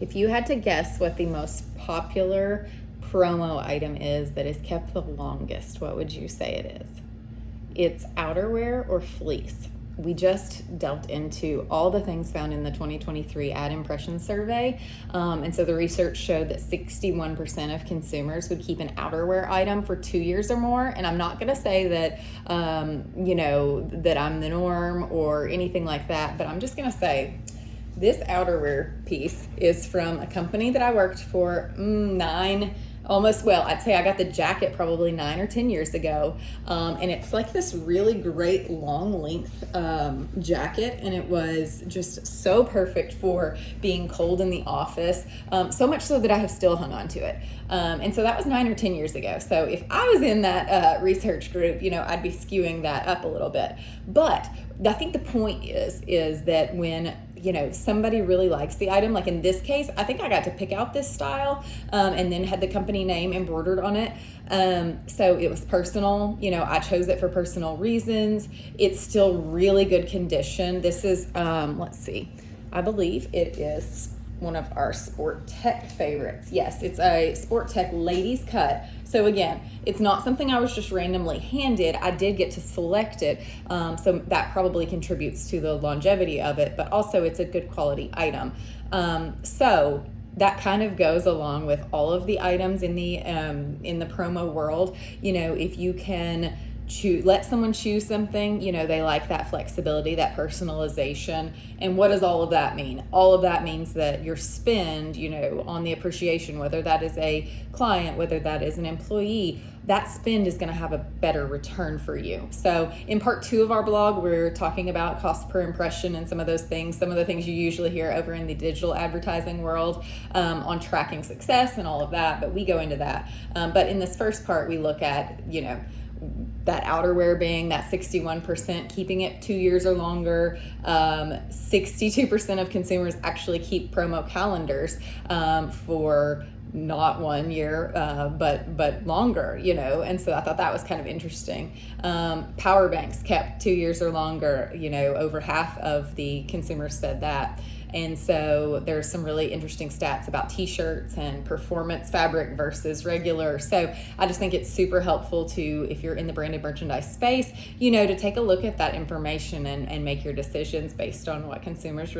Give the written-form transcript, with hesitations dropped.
If you had to guess what the most popular promo item is that is kept the longest, what would you say it is? It's outerwear or fleece. We just delved into all the things found in the 2023 ad impression survey. And so the research showed that 61% of consumers would keep an outerwear item for 2 years or more. And I'm not going to say that, that I'm the norm or anything like that, but I'm just going to say this outerwear piece is from a company that I worked for I'd say I got the jacket probably 9 or 10 years ago. And it's like this really great long length jacket. And it was just so perfect for being cold in the office. So much so that I have still hung on to it. And so that was 9 or 10 years ago. So if I was in that research group, I'd be skewing that up a little bit. But I think the point is that when somebody really likes the item, like in this case, I think I got to pick out this style and then had the company name embroidered on it. So it was personal. I chose it for personal reasons. It's still really good condition. This is, I believe it is one of our Sport Tech favorites. Yes, it's a Sport Tech ladies cut. So again, it's not something I was just randomly handed. I did get to select it. So that probably contributes to the longevity of it, but also it's a good quality item. So that kind of goes along with all of the items in the promo world. If you can let someone choose something, they like that flexibility, that personalization. And what does all of that mean? All of that means that your spend, on the appreciation, whether that is a client, whether that is an employee, that spend is going to have a better return for you. So in part 2 of our blog, we're talking about cost per impression and some of those things, some of the things you usually hear over in the digital advertising world on tracking success and all of that, but we go into that. But in this first part, we look at, that outerwear being that 61%, keeping it 2 years or longer. 62% of consumers actually keep promo calendars for not 1 year, but longer, and so I thought that was kind of interesting. Power banks kept 2 years or longer, over half of the consumers said that. And so there's some really interesting stats about t-shirts and performance fabric versus regular. So I just think it's super helpful to, if you're in the branded merchandise space, to take a look at that information and make your decisions based on what consumers